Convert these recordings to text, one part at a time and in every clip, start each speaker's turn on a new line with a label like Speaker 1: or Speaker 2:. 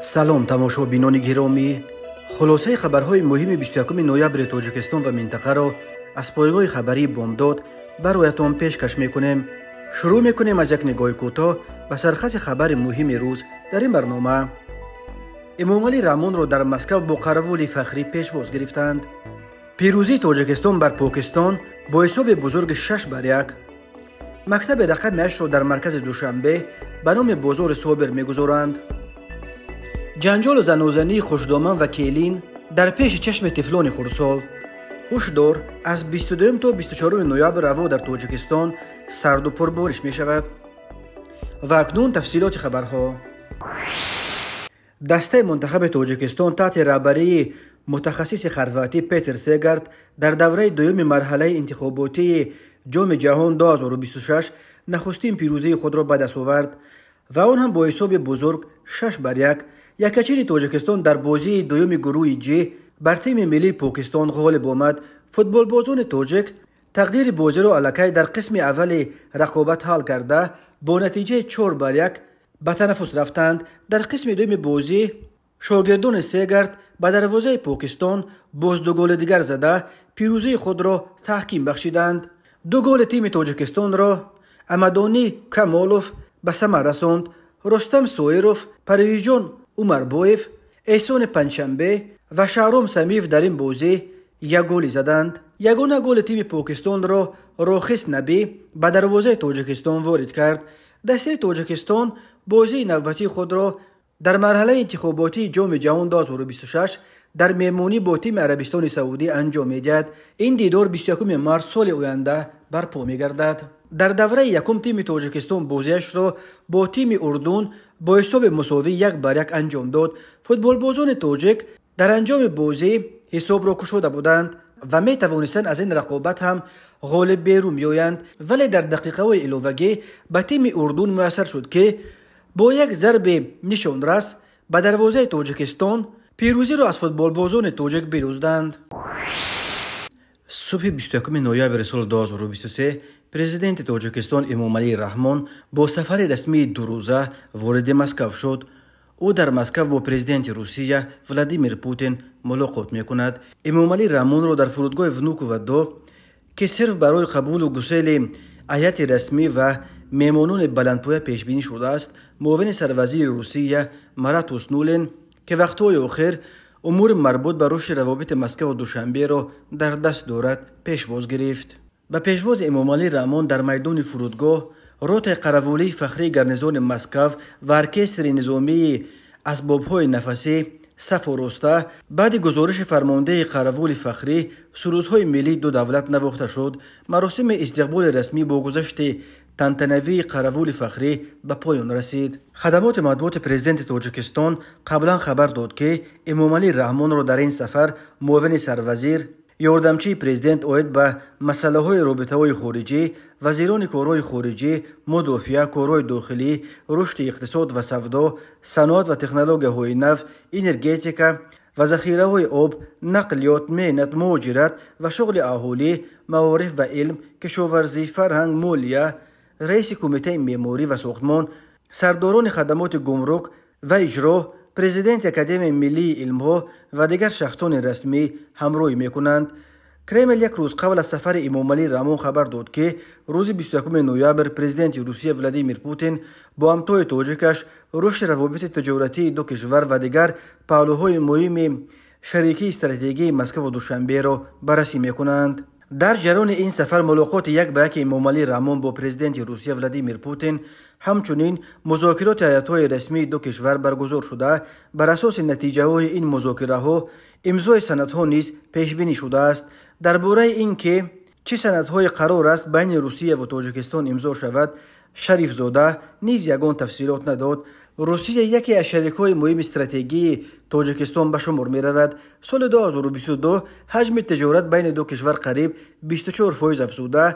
Speaker 1: سلام تماشابینان گرامی، خلاصه خبرهای مهم 21 نوامبر تاجیکستان و منطقه را از پایگاه خبری بامداد برایتان پیشکش میکنیم. شروع میکنیم از یک نگاه کوتاه به سرخط خبر مهم روز در این برنامه. امامعلی رحمون را در مسکو با قراول فخری پیشواز گرفتند. پیروزی تاجیکستان بر پاکستان با حساب بزرگ 6-1. مکتب رقم 8 را در مرکز دوشنبه به نام بازار صابر میگذارند. جنجال زنوزنی خوشدامن و کیلین در پیش چشم طفلان خردسال. هشدار از 22 تا 24 نوامبر هوا در تاجیکستان سرد و پربارش می شود. و اکنون تفصیلات خبرها. دسته منتخب تاجیکستان تحت رهبری متخصص خرواتی پیتر سیگرت در دوره دوم مرحله انتخاباتی جام جهان 2026 نخستین پیروزی خود را به دست آورد و آن هم با حساب بزرگ 6-1. یکچین تاجیکستان در بازی دوم گروه جی بر تیم ملی پاکستان غالب آمد. فوتبال بازان تاجیک تقدیر بازی را الکی در قسم اول رقابت حل کرده با نتیجه 4-1 به تنفس رفتند. در قسم دوم بازی شاگردان سیگرت به دروازه پاکستان باز 2 گل دیگر زده پیروزی خود را تحکیم بخشیدند. 2 گل تیم تاجیکستان را امدانی کمالوف به ثمر رساند. رستم سویروف، پرویزجان عمربایف، احسان پنجشنبه و شهرام سمیف در این بازی 1 گل زدند. یگانه گل تیم پاکستان را راخیس نبی به دروازه تاجیکستان وارد کرد. دسته تاجیکستان بازی نوبتی خود را در مرحله انتخاباتی جام جهان 2026 در مهمانی با تیم عربستان سعودی انجام می‌دهد. این دیدار 21 مارس سال آینده برپا می‌گردد. در دوره یکم تیم تاجیکستان بازیش را با تیم اردن با حساب مساوی 1-1 انجام داد. فوتبال بازان تاجیک در انجام بازی حساب را کشوده بودند و می توانستند از این رقابت هم غالب بیرون بیایند، ولی در دقیقه های علاوگی به تیم اردن میسر شد که با یک ضرب نشان رس به دروازه تاجیکستان پیروزی را از فوتبال بازان تاجیک بدزدند. صبح 21 نوامبر سال 2023 پرزیدنت تاجیکستان امامعلی رحمون با سفر رسمی 2 روزه وارد مسکو شد. او در مسکو با پرزیدنت روسیه ولادیمیر پوتین ملاقات میکند. امامعلی رحمون را در فرودگاه ونوکوودو که صرف برای قبول و گسیل هیئت رسمی و مهمانان بلندپایه پیش بینی شده است، معاون سروزیر روسیه مرات اوسنولین که وقتهای آخر امور مربوط به رشد روابط مسکو و دوشنبه را در دست دارد پیشواز گرفت. به پیشواز امامعلی رحمون در میدان فرودگاه روت قراولی فخری گرنزون مسکو و ارکستر نظامی اسباب‌های نفسی صف آراسته بعد گزارش فرمانده قراول فخری سرودهای ملی 2 دولت نواخته شد. مراسم استقبال رسمی با گذشت تنتنوی قراول فخری به پایان رسید. خدمات مطبوعات پرزیدنت تاجیکستان قبلا خبر داد که امامعلی رحمون را در این سفر معاون سروزیر، یاردمچی پرزیدنت اوید به مسئله های رابطه های خارجی، وزیران کارهای خارجی، مدافع، کارهای داخلی، رشد اقتصاد و سودا، صنعت و تکنولوژی های نو، انرژتیکا و ذخیره های آب، نقلیات، مهنت، مهاجرت و شغل اهالی، معارف و علم، کشاورزی، فرهنگ، مالیه، رئیس کمیته معماری و ساختمان، سرداران خدمات گمرک و اجرا، پرزیدنت اکادمی ملی علم‌ها و دیگر شخصان رسمی همراهی می‌کنند. کرمل 1 روز قبل از سفر امامعلی رحمون خبر داد که روز 21 نوامبر پرزیدنت روسیه ولادیمیر پوتین با همتای تاجیکش رشد روابط تجارتی 2 کشور و دیگر پهلوهای مهم شریکی استراتژیکی مسکو و دوشنبه را بررسی می‌کنند. در جریان این سفر ملاقات 1-1 امامعلی رحمون با پرزیدنت روسیه ولادیمیر پوتین همچنین مذاکرات هیئت‌های رسمی 2 کشور برگزار شده. بر اساس نتیجه های این مذاکره ها امضای سندها نیز پیش بینی شده است. درباره اینکه چه سندهای قرار است بین روسیه و تاجیکستان امضا شود شریف زاده نیز یگان تفصیلات نداد. روسیه یکی از شریک‌های مهم استراتژیکی تاجیکستان به شمار می‌رود. سال 2022 حجم تجارت بین 2 کشور قریب 24% افزوده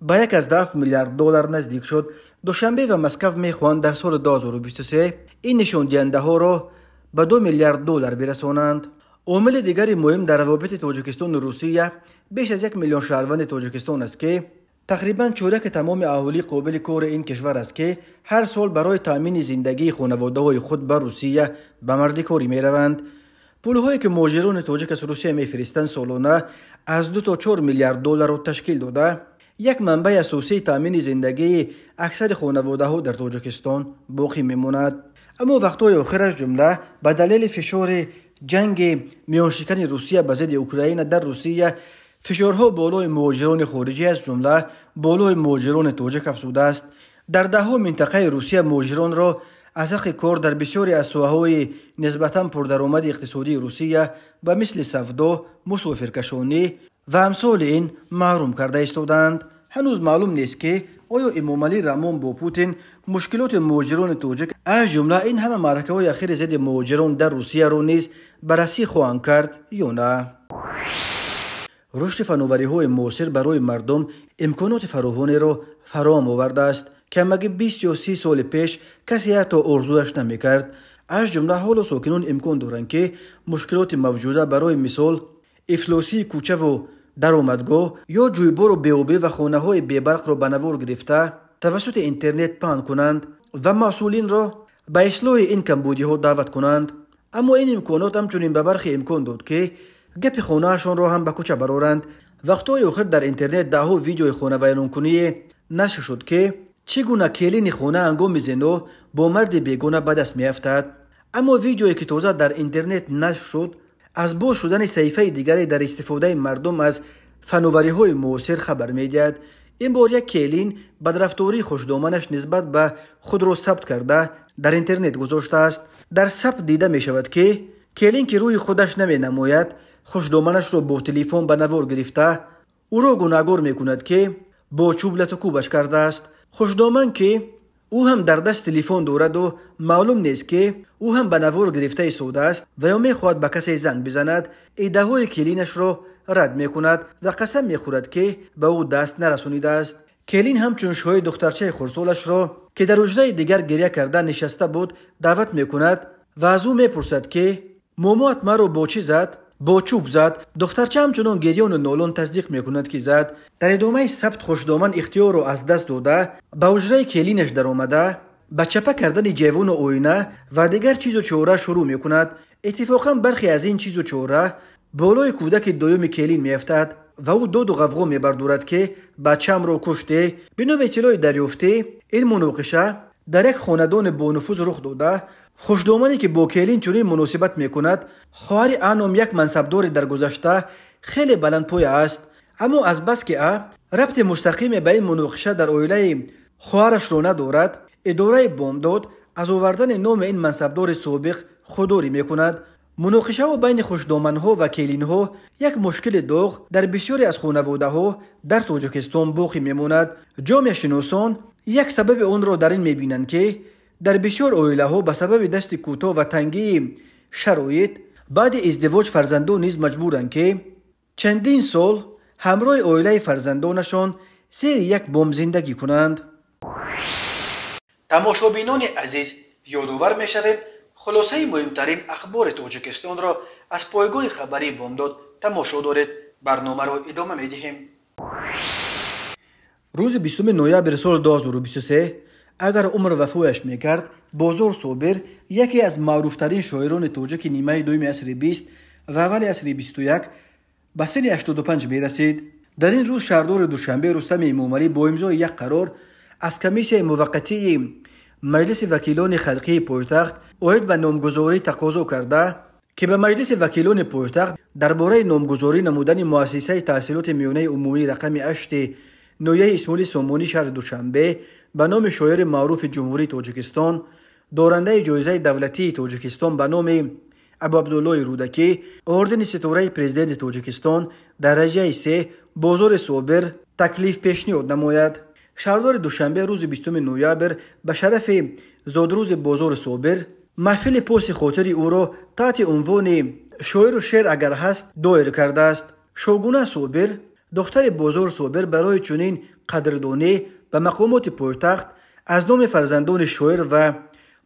Speaker 1: به 1.10 میلیارد دلار نزدیک شد. دوشنبه و مسکو می‌خواهند در سال 2023 این نشان دهنده ها را به 2 میلیارد دلار برسانند. عامل دیگری مهم در روابط تاجیکستان و روسیه بیش از 1 میلیون شهروند تاجیکستان است که تقریبا چورک تمام اهالی قابل کار این کشور است که هر سال برای تامین زندگی خانواده‌های خود به روسیه به مردکاری میروند. پولهایی که مهاجران تاجیک از روسیه میفرستند سالانه از 2 تا 4 میلیارد دلار را تشکیل داده. یک منبع اساسی تامین زندگی اکثر خانواده‌ها در تاجیکستان باقی میماند. اما وقتهای آخرش جمله به دلیل فشار جنگ میانشکن روسیه به ضد اوکراین در روسیه فشارها بالای مهاجران خارجی از جمله بالای مهاجران تاجیک افزوده است. در ده‌ها منطقه روسیه مهاجران را از حق کار در بسیاری از ساحه‌های نسبتاً پردرآمد اقتصادی روسیه به مثل سفدا، مسافرکشانی و امثال این محروم کرده ایستادند. هنوز معلوم نیست که آیا امامعلی رحمون با پوتین مشکلات مهاجران تاجیک از جمله این همه معرکه‌های اخیر ضد مهاجران در روسیه را نیز بررسی خواهند کرد یا نه. رشد فناوری‌های معاصر برای مردم امکانات فراوانی را فراهم آورده است که مگه 20 یا 30 سال پیش کسی حتی آرزویش نمی‌کرد. از جمله حال و ساکنان امکان دارند که مشکلات موجوده برای مثال افلاسی کوچه و درآمدگاه یا جویبار و بیابی و خانه‌های بی‌برق را به نوار گرفته توسط اینترنت پهن کنند و مسئولین را به اصلاح این کمبودی‌ها دعوت کنند. اما این امکانات همچنین به برخی امکان داد که گپ خانه‌شان را هم به کوچه برآورند. وقتهای آخر در اینترنت ده‌ها ویدیوی خانه ویرانکنی نشر شد که چگونه کلین خانه هنگام زنا با مرد بیگانه به دست می‌افتد. اما ویدیویی که تازه در اینترنت نشر شد از باز شدن صحیفه دیگری در استفاده مردم از فناوری‌های معاصر خبر می‌دهد. این بار یک کلین بدرفتاری خوشدامنش نسبت به خود را ثبت کرده در اینترنت گذاشته است. در ثبت دیده می شود که کلین که روی خودش نمی نماید خوشدامنش را با تلفن به نوار گرفته او را گناهکار می کند که با چوب لت و کوبش کرده است. خوشدامن که او هم در دست تلفن دارد و معلوم نیست که او هم به نوار گرفته ایستاده است و یا می خواهد به کسی زنگ بزند، ایده‌های کلینش را رد می کند و قسم می خورد که به او دست نرسانیده است. کلین همچون شوهر دخترچه خردسالش را که در حجره دیگر گریه کرده نشسته بود دعوت می کند و از او می پرسد که مامات مرا با چی زد؟ با چوب زد. دخترچه همچنان گریان و نالان تصدیق می کند که زد. در ادامه ثبت خوشدامن اختیار را از دست داده به حجره کلینش در آمده به چپه کردن جیوان و آینه و دیگر چیز و چهره شروع می کند. اتفاقا برخی از این چیز و چهره بالای کودک دوم کلین می افتد و او داد و غوغا می بردارد که بچه‌ام را کشته. بنا به اطلاع دریافته این مناقشه در یک خاندان با نفوذ رخ داده. خوشدامنی که با کلین چنین مناسبت می کند خواهر انم یک منصبدار در گذشته خیلی بلندپایه است، اما از بس که ربط مستقیم به این مناقشه در عائله خواهرش را ندارد اداره بامداد از آوردن نام این منصبدار سابق خودداری می کند. مناقشه و بین خوشدامنها و کلینها یک مشکل داغ در بسیاری از خانواده‌ها در تاجیکستان باقی میماند. جامعه شناسان یک سبب آن را در این میبینند که در بسیار عائله‌ها به سبب دست کوتاه و تنگی شرایط بعد ازدواج فرزندان نیز مجبورند که چندین سال همراه عائله فرزندانشان زیر یک بام زندگی کنند. تماشابینان عزیز، یادآور می‌شویم خلاصه مهمترین اخبار تاجیکستان را از پایگاه خبری بامداد تماشا دارید. برنامه را ادامه می‌دهیم. روز 20 نوامبر سال 2023 اگر عمر وفایش میکرد بازار صابر یکی از معروفترین شاعران تاجیک نیمه دوم عصر 20 و اول عصر 21 به سن 85 میرسید. در این روز شهردار دوشنبه رستم امامعلی با امضای یک قرار از کمیسیون موقتی مجلس وکیلان خلقی پایتخت اوید به نامگذاری تقاضا کرده که به مجلس وکیلان پایتخت درباره نامگذاری نمودن مؤسسه تحصیلات میانه عمومی رقم 8 نویه اسماعیل سامانی شهر دوشنبه به نام شاعر معروف جمهوری تاجیکستان دارنده جایزه دولتی تاجیکستان به نام ابو عبدالله رودکی اردن ستاره پرزیدنت تاجیکستان درجه 3 بازار صابر تکلیف پیشنهاد نماید. شهردار دوشنبه روز 20 نوامبر به شرف زادروز بازار صابر محفل پاس خاطر او را تحت عنوان شاعر و شعر اگر هست دایر کرده است. شوگونه صابر دختر بازار صابر برای چنین قدردانی به مقامات پایتخت از نام فرزندان شاعر و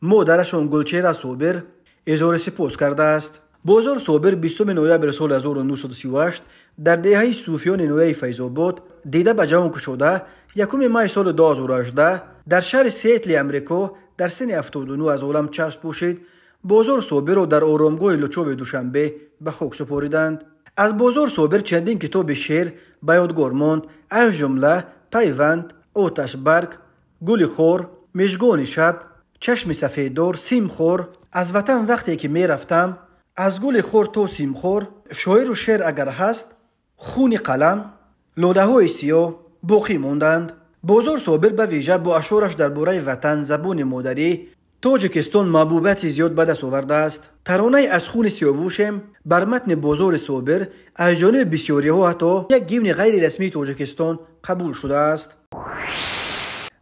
Speaker 1: مادرشان گلچهره صابر اظهار سپاس کرده است. بازار صابر 20 نوامبر سال 1938 در دهه صوفیان نوین فیض‌آباد دیده به جان گشوده یکم ماه سال 2018 در شهر سیاتل امریکا در سن 79 از عالم چشم پوشید. بازار صابر را در آرامگاه لچوب دوشنبه به خاک سپاریدند. از بازار صابر چندین کتاب شعر به یادگار ماند، از جمله پیوند، آتش برگ، گل خور، مژگان شب، چشم سفیددار، سیم خور، از وطن وقتی که می رفتم، از گل خور تا سیم خور، شاعر و شعر اگر هست، خون قلم، لاله های سیاه باقی ماندند. بازار صابر به ویژه با اشعارش درباره وطن، زبان مادری تاجیکستان محبوبیت زیاد به دست آورده است. ترانه از خون سیاوشم بر متن بازار صابر از جانب بسیاری ها حتی یک گیمن غیر رسمی تاجیکستان قبول شده است.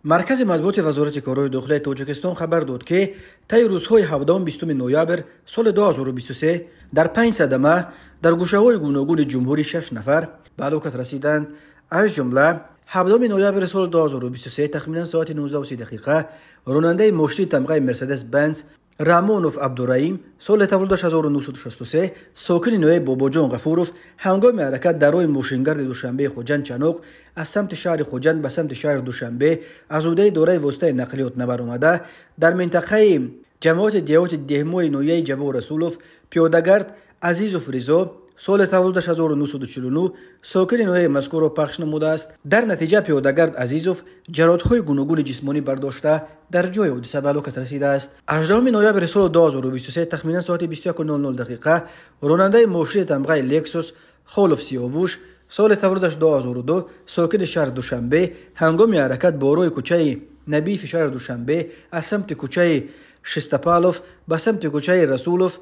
Speaker 1: مرکز مطبوعات وزارت کارهای داخلی تاجیکستان خبر داد که طی روزهای 17-20 نوامبر سال 2023 در 5 صدمه در گوشه‌های گوناگون جمهوری 6 نفر به هلاکت رسیدند. از جمله 17 نوامبر سال 2023 تخمینا ساعت 19:30 راننده ماشین تمغه مرسدس بنز رامونوف عبدالرحیم سال تولدش 1963 ساکن نوی باباجان غفورов هنگام حرکت در راه ماشینگرد دوشنبه خوجند چنوق از سمت شهر خوجند به سمت شهر دوشنبه از عهده دارای واسطه نقلیات نبر آمده در منطقه جماعت دیوت دهمای نویه جبا رسولوف پیادهگرد عزیزوف رضا سال تولدش 1949 ساکن نوع مذکور را پخش نموده است. در نتیجه پیادهگرد عزیزوف جراحت‌های گوناگون جسمانی برداشته در جای حادثه به هلاکت رسیده است. 18 نوامبر سال 2023 تخمینا ساعت 21:00 راننده ماشین تمغه لکسوس خالف سیاوش سال تولدش 2002 ساکن شهر دوشنبه هنگام حرکت با روی کوچه نبیف شهر دوشنبه از سمت کوچه شستپالوف به سمت کوچه رسولوف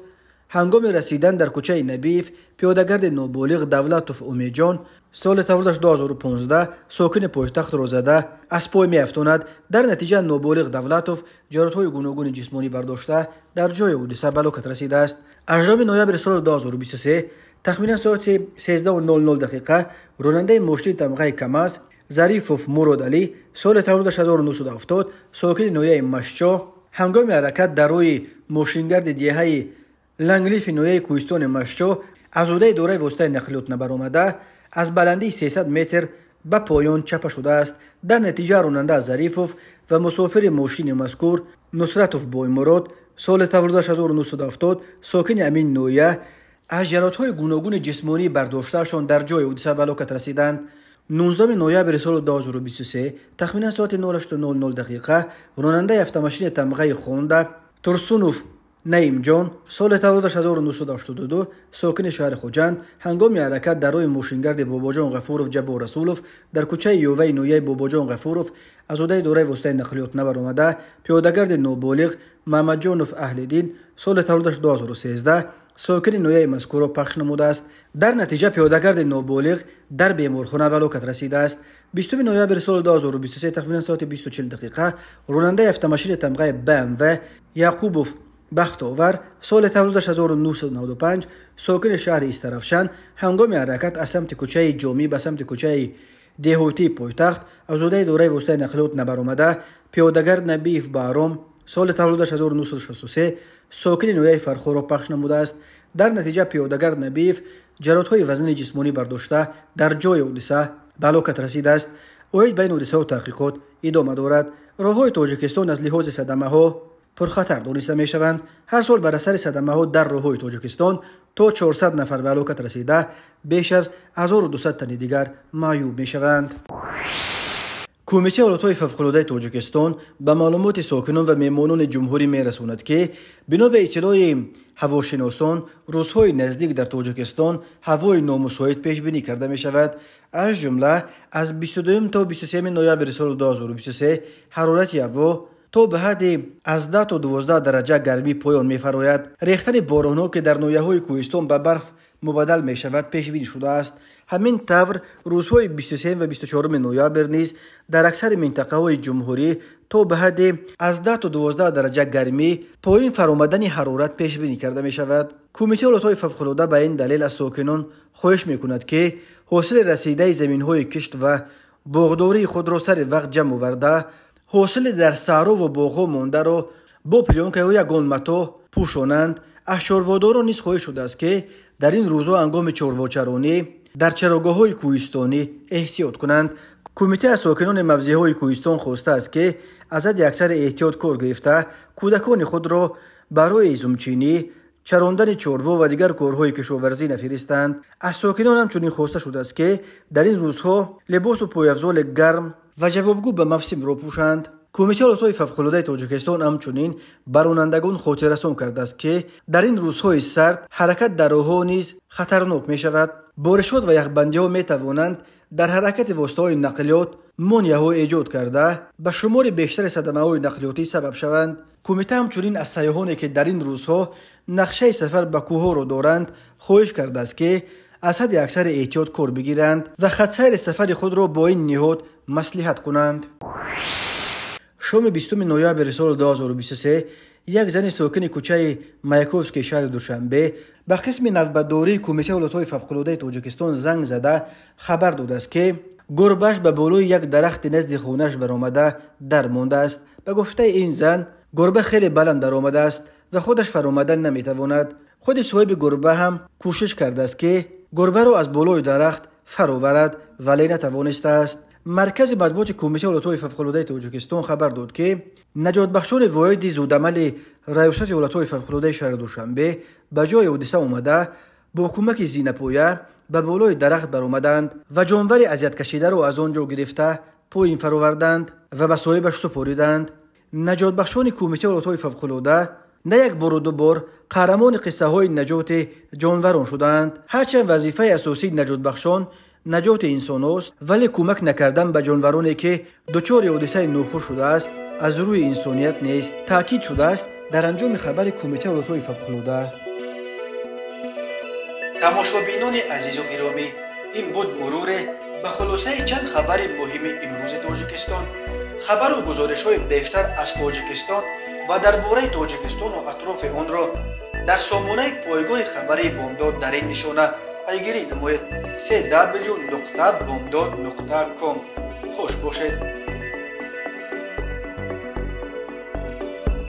Speaker 1: هنگام رسیدن در کوچه نبیف پیادهگرد نابالغ دولتوف امیجان سال تولدش 2015 ساکن پایتخت را زده از پای میافتاند. در نتیجه نابالغ دولتوف جراحت‌های گوناگون جسمانی برداشته در جای حادثه به هلاکت رسیده است. 18 نوامبر سال 2023 تخمینا ساعت 13:00 راننده ماشین تمغه کماز ظریفوف مراد علی سال تولدش 1970 ساکن نویه مشچا هنگام حرکت در روی ماشینگرد دیهه لنگلیف نویه کوهستان مشچا از عهده دارای واسطه نقلیات نبر آمده از بلندی 300 متر به پایان چپه شده است. در نتیجه راننده ظریفوف و مسافر ماشین مذکور نصرتوف بای مراد سال تولدش 1970 ساکن امین نویه از جراحت‌های گوناگون جسمانی برداشتهشان در جای حادثه به هلاکت رسیدند. 19 نوامبر سال 2023 تخمینا ساعت 08:00 راننده افت تمغه خونده ترسونوف نعیم جان سال تولدش 1982 ساکن شهر خوجند هنگام حرکت در روی ماشینگرد باباجان غفورov جبا رسولوف در کوچه یووه نویه باباجان غفورov از عهده دارای واسطه نقلیات نبر آمده پیادهگرد نابالغ محمد جانوف اهل دین سال تولدش 2013 ساکن نویه مذکور را پخش نموده است. در نتیجه پیادهگرد نابالغ در بیمارخانه به هلاکت رسیده است. 20 نوامبر سال 2023 تقریبا ساعت 20:40 راننده افت تمغه BMW یعقوبوف بختاور سال تولدش 1995 ساکن شهر استرافشان هنگام حرکت از سمت کوچه جامی به سمت کوچه دهوتی پایتخت از عهده دارای واسطه نقلیات نبر آمده پیادهگرد نبیف بارام سال تولدش 1963 ساکن نویه فرخور را پخش نموده است. در نتیجه پیادهگرد نبیف جراحت‌های وزن جسمانی برداشته در جای حادثه به هلاکت رسیده است. اوید بین حادثه و تحقیقات ادامه دارد. راه‌های تاجیکستان از لحاظ صدمه‌ها پرخطر دانسته می شوند. هر سال بر اثر صدمه ها در راه‌های تاجیکستان تا 400 نفر به هلاکت رسیده بیش از 1200 تن دیگر معیوب می شوند. کمیته حالت‌های فوق‌العاده تاجیکستان به معلومات ساکنان و مهمانان جمهوری می رساند که بنا به اطلاع هواشناسان روزهای نزدیک در تاجیکستان هوای نامساعد پیش بینی کرده می شود. از جمله از 22 تا 23 نوامبر سال 2023 حرارت هوا تا به حد از 10 تا 12 درجه گرمی پایان می فراید. ریختن باران‌ها که در نویه‌های کوهستان به برف مبادل می شود پیش بینی شده است. همین طور روزهای 23 و 24 نوامبر نیز در اکثر منطقه‌های جمهوری تا به حد از 10 تا 12 درجه گرمی پایین فرآمدن حرارت پیش بینی کرده می شود. کمیته حالت‌های فوق‌العاده به این دلیل از ساکنان خواهش می کند که حاصل رسیده زمین‌های کشت و باغداری خود را سر وقت جمع آورده حاصل در صحرا و باغ‌ها مانده را با پلیونکه و یگان متاع پوشانند. از چارводاران نیز خواهش شده است که در این روزها هنگام چارواچرانی در چراگاه‌های کوهستانی احتیاط کنند. کمیته از ساکنان موضع‌های کوهستان خواسته است که از حد اکثر احتیاط کار گرفته کودکان خود را برای ایزومچینی، چراندن چاروا و دیگر کارهای کشاورزی نفرستند. از ساکنان همچنین خواسته شده است که در این روزها لباس و پایافزال گرم و جوابگو به موسم را پوشند. کمیته حالتهای فوق‌العاده تاجیکستان همچنین به رانندگان خاطررسان کرده است که در این روزهای سرد حرکت در راه‌ها نیز خطرناک می شود. بارشات و یخبندی‌ها می توانند در حرکت واسطه‌های نقلیات مانع‌ها ایجاد کرده به شمار بیشتر صدمه‌های نقلیاتی سبب شوند. کمیته همچنین از سیاحانی که در این روزها نقشه سفر به کوه‌ها را دارند خواهش کرده است که از حد اکثر احتیاط کار بگیرند و خط سیر سفر خود را با این نهاد مصلحت کنند. شام 20 نوامبر سال 2023 یک زن ساکن کوچه مایکوفسکی شهر دوشنبه به قسم نوبتداری کمیته حالتهای فوق‌العاده تاجیکستان زنگ زده خبر داده است که گربه‌اش به بالای یک درخت نزد خانه‌اش برآمده درمانده است. به گفته این زن گربه خیلی بلند برآمده است و خودش فرآمدن نمیتواند. خود صاحب گربه هم کوشش کرده است که گربه را از بالای درخت فراورد ولی نتوانسته است. مرکز مطبوعات کمیته حالتهای فوق‌العاده تاجیکستان خبر داد که نجات بخشان واحد زودعمل ریاست حالتهای فوق‌العاده شهر دوشنبه به جای حادثه آمده با کمک زینه‌پایه به بالای درخت برآمدند و جانور اذیت کشیده را از آنجا گرفته پایین فراوردند و به صاحبش سپاریدند. نجات بخشان کمیته حالتهای فوق‌العاده نه یک بار و دو بار قهرمان قصه های نجات جانوران شدند. هرچند وظیفه اساسی نجات بخشان نجات انسان است ولی کمک نکردن به جانورانی که دچار حادثه نوخوش شده است از روی انسانیت نیست، تاکید شده است در انجام خبر کمیته حالتهای فوق‌العاده. تماشابینان عزیز و گرامی، این بود مرور به خلاصه چند خبر مهم امروز تاجیکستان. خبر و گزارش‌های بیشتر از تاجیکستان و درباره تاجیکستان و اطراف آن را در سامانه پایگاه خبری بامداد در این نشانه پیگیری نمایید: www.bomdad.com. خوش باشید.